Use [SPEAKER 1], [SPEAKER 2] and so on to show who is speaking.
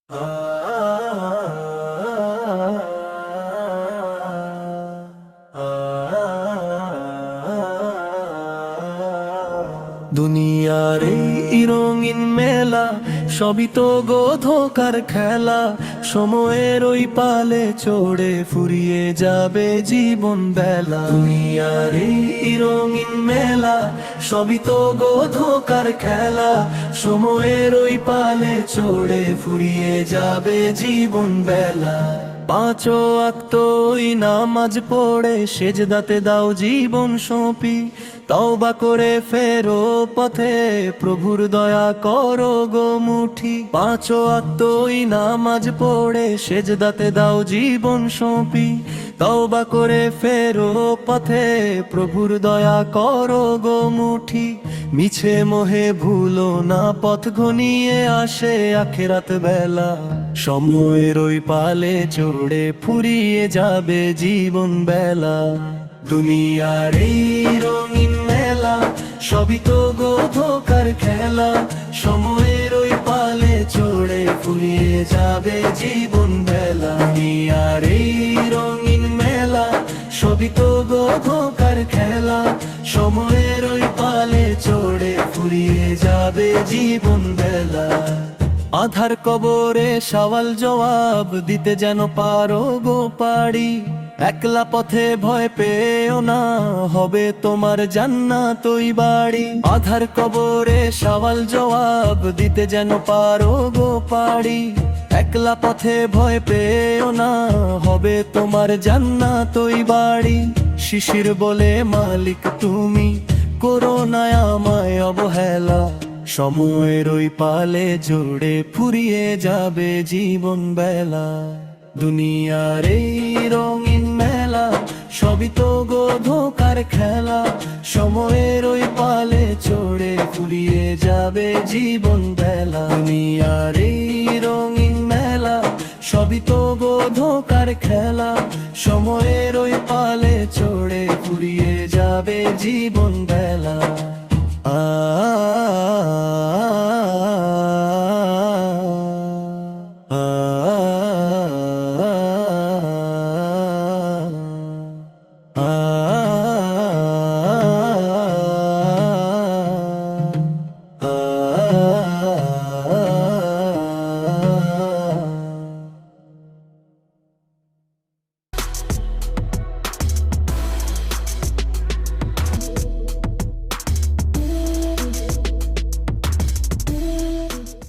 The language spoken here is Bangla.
[SPEAKER 1] দুনিয়ার এই রঙিন মেলা সবই তো ধোঁকার খেলা। সময়ের ওই পালে চড়ে ফুরিয়ে যাবে জীবন বেলা। দুনিয়ার এই রঙিন মেলা সবই তো ধোঁকার খেলা। সময়ের ওই পালে চড়ে ফুরিয়ে যাবে জীবন বেলা। পাঁচ ওয়াক্ত ওই নামাজ পড়ে সেজদাতে দাও জীবন সঁপি। তওবা করে ফেরো পথে, প্রভুর দয়া করো গো মুঠি। পাঁচ ওয়াক্ত ওই নামাজ পড়ে সেজদাতে দাও জীবন সঁপি। তওবা করে ফেরো পথে, প্রভুর দয়া করো গো মুঠি। মিছে মোহে ভুলো না পথ ঘনিয়ে আসে আখেরাত বেলা। সময়ের ওই পালে চড়ে ফুরিয়ে যাবে জীবন বেলা। দুনিয়ার এই রঙিন মেলা সবই তো ধোঁকার খেলা। সময়ের ওই পালে চড়ে ফুরিয়ে যাবে জীবন বেলা। দুনিয়ার এই রঙিন মেলা সবই তো ধোঁকার খেলা। সময়ের ওই পালে চড়ে ফুরিয়ে যাবে জীবন বেলা। আধার কবরে সওয়াল জবাব দিতে যেন পারো গো পারি। একলা পথে ভয় পেও না, হবে তোমার জান্নাত ওই বাড়ি। আধার কবরে সওয়াল জবাব দিতে যেন পারো গো পারি। একলা পথে ভয় পেও না, হবে তোমার জান্নাত ওই বাড়ি। শিশির বলে মালিক তুমি, করো না আমায় অবহেলা। সময়ের ওই পালে জুড়ে ফুরিয়ে যাবে জীবন বেলা। দুনিয়ার এই রঙিন মেলা সবই তো ধোঁকার খেলা। সময়ের ওই পালে চড়ে ফুরিয়ে যাবে জীবন বেলা। দুনিয়ার এই রঙিন মেলা সবই তো ধোঁকার খেলা। সময়ের ওই পালে চড়ে ফুরিয়ে যাবে জীবন বেলা।